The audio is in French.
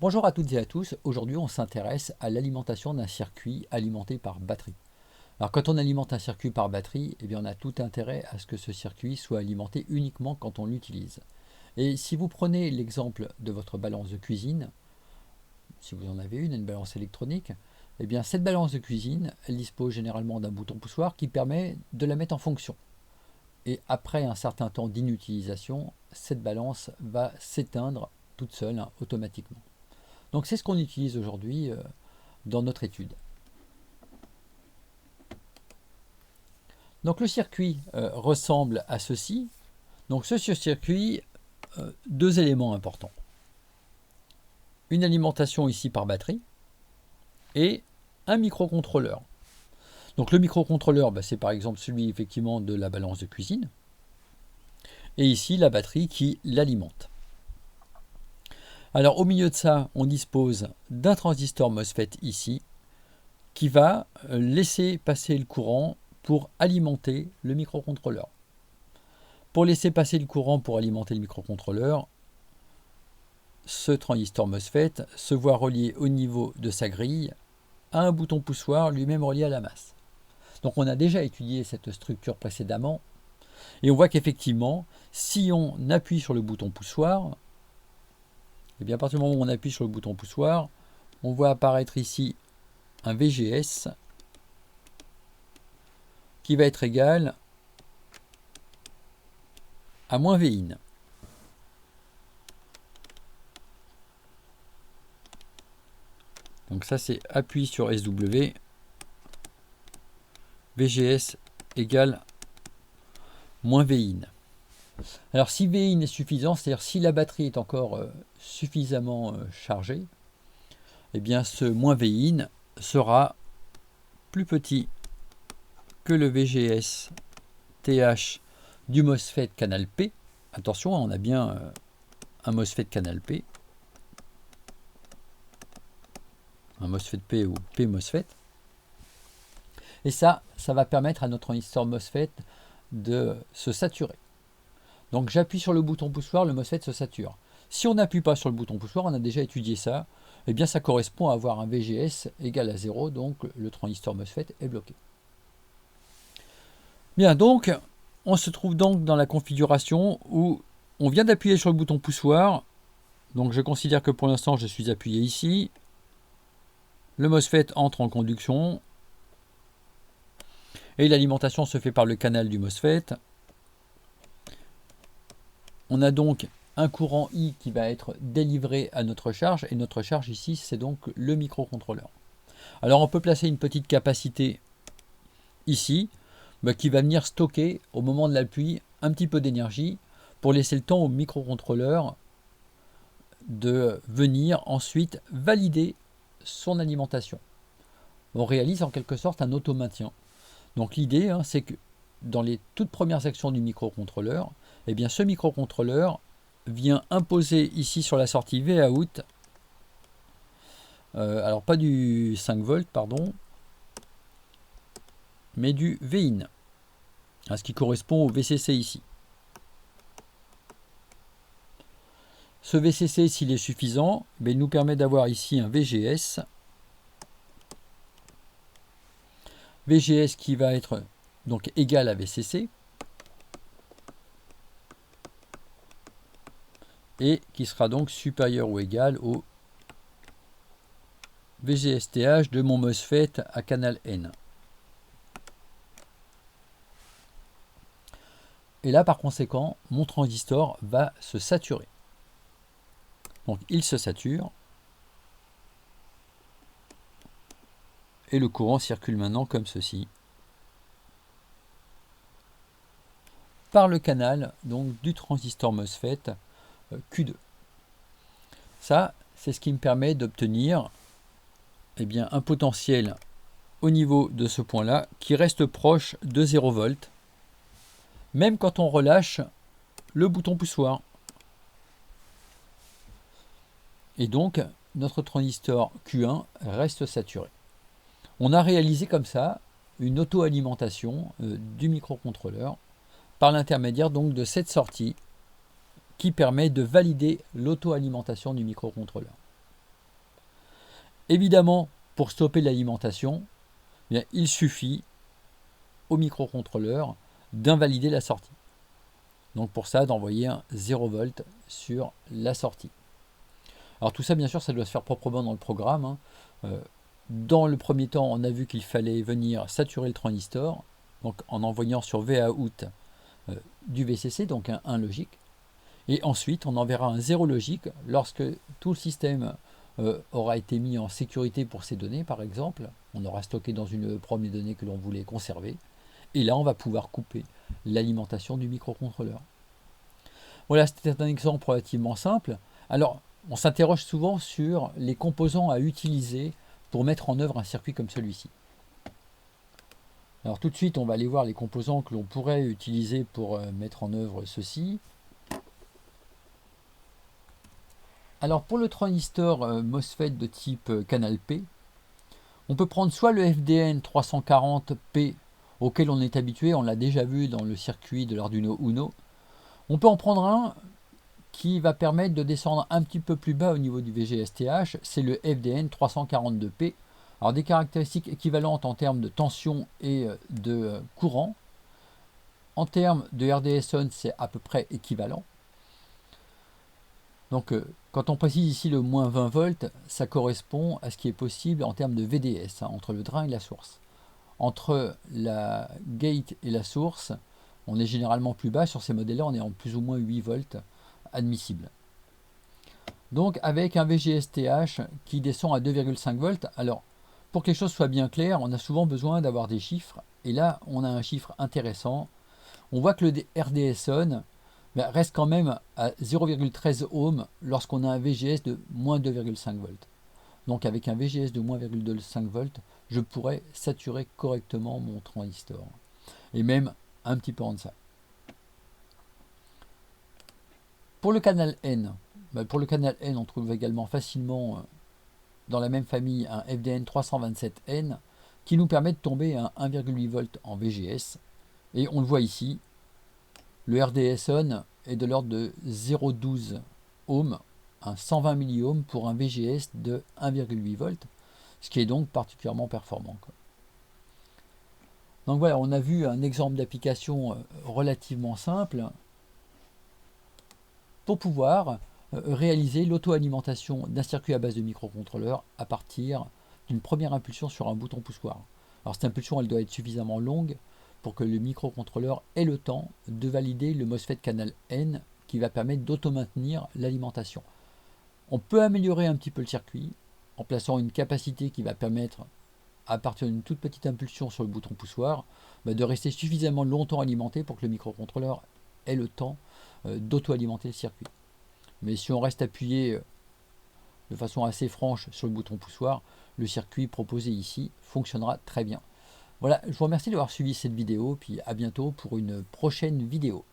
Bonjour à toutes et à tous, aujourd'hui on s'intéresse à l'alimentation d'un circuit alimenté par batterie. Alors quand on alimente un circuit par batterie, eh bien on a tout intérêt à ce que ce circuit soit alimenté uniquement quand on l'utilise. Et si vous prenez l'exemple de votre balance de cuisine, si vous en avez une balance électronique, eh bien cette balance de cuisine, elle dispose généralement d'un bouton poussoir qui permet de la mettre en fonction. Et après un certain temps d'inutilisation, cette balance va s'éteindre toute seule, automatiquement. Donc c'est ce qu'on utilise aujourd'hui dans notre étude. Donc le circuit ressemble à ceci. Donc ce circuit, deux éléments importants. Une alimentation ici par batterie et un microcontrôleur. Donc le microcontrôleur, c'est par exemple celui effectivement de la balance de cuisine. Et ici la batterie qui l'alimente. Alors au milieu de ça, on dispose d'un transistor MOSFET ici qui va laisser passer le courant pour alimenter le microcontrôleur. Pour laisser passer le courant pour alimenter le microcontrôleur, ce transistor MOSFET se voit relié au niveau de sa grille à un bouton poussoir lui-même relié à la masse. Donc on a déjà étudié cette structure précédemment et on voit qu'effectivement, si on appuie sur le bouton poussoir, et bien à partir du moment où on appuie sur le bouton poussoir, on voit apparaître ici un VGS qui va être égal à moins Vin. Donc ça c'est appui sur SW, VGS égale moins Vin. Alors si Vin est suffisant, c'est-à-dire si la batterie est encore suffisamment chargée, eh bien ce moins Vin sera plus petit que le VGS TH du MOSFET canal P. Attention, on a bien un MOSFET canal P, un MOSFET P ou P MOSFET. Et ça va permettre à notre transistor MOSFET de se saturer. Donc j'appuie sur le bouton poussoir, le MOSFET se sature. Si on n'appuie pas sur le bouton poussoir, on a déjà étudié ça, eh bien ça correspond à avoir un VGS égal à 0, donc le transistor MOSFET est bloqué. Bien, donc on se trouve donc dans la configuration où on vient d'appuyer sur le bouton poussoir, donc je considère que pour l'instant je suis appuyé ici, le MOSFET entre en conduction, et l'alimentation se fait par le canal du MOSFET. On a donc un courant I qui va être délivré à notre charge, et notre charge ici, c'est donc le microcontrôleur. Alors on peut placer une petite capacité ici, qui va venir stocker au moment de l'appui un petit peu d'énergie pour laisser le temps au microcontrôleur de venir ensuite valider son alimentation. On réalise en quelque sorte un automaintien. Donc l'idée, c'est que dans les toutes premières actions du microcontrôleur, eh bien ce microcontrôleur vient imposer ici sur la sortie Vout, alors pas du 5 volts, pardon, mais du Vin, ce qui correspond au VCC ici. Ce VCC, s'il est suffisant, il nous permet d'avoir ici un VGS. VGS qui va être donc égal à VCC et qui sera donc supérieur ou égal au VGSTH de mon MOSFET à canal N. Et là, par conséquent, mon transistor va se saturer. Donc, il se sature. Et le courant circule maintenant comme ceci. Par le canal donc, du transistor MOSFET Q2. Ça, c'est ce qui me permet d'obtenir un potentiel au niveau de ce point-là qui reste proche de 0 volts, même quand on relâche le bouton poussoir. Et donc, notre transistor Q1 reste saturé. On a réalisé comme ça une auto-alimentation du microcontrôleur par l'intermédiaire donc de cette sortie qui permet de valider l'auto-alimentation du microcontrôleur. Évidemment, pour stopper l'alimentation, il suffit au microcontrôleur d'invalider la sortie. Donc pour ça, d'envoyer un 0 volt sur la sortie. Alors tout ça, bien sûr, ça doit se faire proprement dans le programme, hein. Dans le premier temps, on a vu qu'il fallait venir saturer le transistor, donc en envoyant sur VOUT du VCC, donc un 1 logique. Et ensuite, on enverra un 0 logique lorsque tout le système aura été mis en sécurité pour ces données, par exemple. On aura stocké dans une prome les données que l'on voulait conserver. Et là, on va pouvoir couper l'alimentation du microcontrôleur. Voilà, c'était un exemple relativement simple. Alors, on s'interroge souvent sur les composants à utiliser pour mettre en œuvre un circuit comme celui-ci. Alors tout de suite, on va aller voir les composants que l'on pourrait utiliser pour mettre en œuvre ceci. Alors pour le transistor MOSFET de type canal P, on peut prendre soit le FDN 340P auquel on est habitué, on l'a déjà vu dans le circuit de l'Arduino Uno. On peut en prendre un qui va permettre de descendre un petit peu plus bas au niveau du VGSTH, c'est le FDN 342P. Alors des caractéristiques équivalentes en termes de tension et de courant. En termes de RDS-on, c'est à peu près équivalent. Donc quand on précise ici le moins 20 volts, ça correspond à ce qui est possible en termes de VDS, hein, entre le drain et la source. Entre la gate et la source, on est généralement plus bas. Sur ces modèles-là, on est en plus ou moins 8 volts admissible. Donc avec un VGSTH qui descend à 2,5 volts, alors pour que les choses soient bien claires, on a souvent besoin d'avoir des chiffres. Et là, on a un chiffre intéressant. On voit que le RDS-on reste quand même à 0,13 ohm lorsqu'on a un VGS de moins 2,5 volts. Donc avec un VGS de moins 2,5 volts, je pourrais saturer correctement mon transistor. Et même un petit peu en deçà. Pour le canal N, on trouve également facilement dans la même famille un FDN 327N qui nous permet de tomber à 1,8 volts en VGS. Et on le voit ici, le RDS-on est de l'ordre de 0,12 ohm, un 120 milliohms pour un VGS de 1,8 volts, ce qui est donc particulièrement performant. Donc voilà, on a vu un exemple d'application relativement simple pour pouvoir réaliser l'auto-alimentation d'un circuit à base de microcontrôleur à partir d'une première impulsion sur un bouton poussoir. Alors cette impulsion, elle doit être suffisamment longue pour que le microcontrôleur ait le temps de valider le MOSFET canal N qui va permettre d'auto-maintenir l'alimentation. On peut améliorer un petit peu le circuit en plaçant une capacité qui va permettre, à partir d'une toute petite impulsion sur le bouton poussoir, de rester suffisamment longtemps alimenté pour que le microcontrôleur ait le temps d'auto-alimenter le circuit. Mais si on reste appuyé de façon assez franche sur le bouton poussoir, le circuit proposé ici fonctionnera très bien. Voilà, je vous remercie d'avoir suivi cette vidéo, puis à bientôt pour une prochaine vidéo.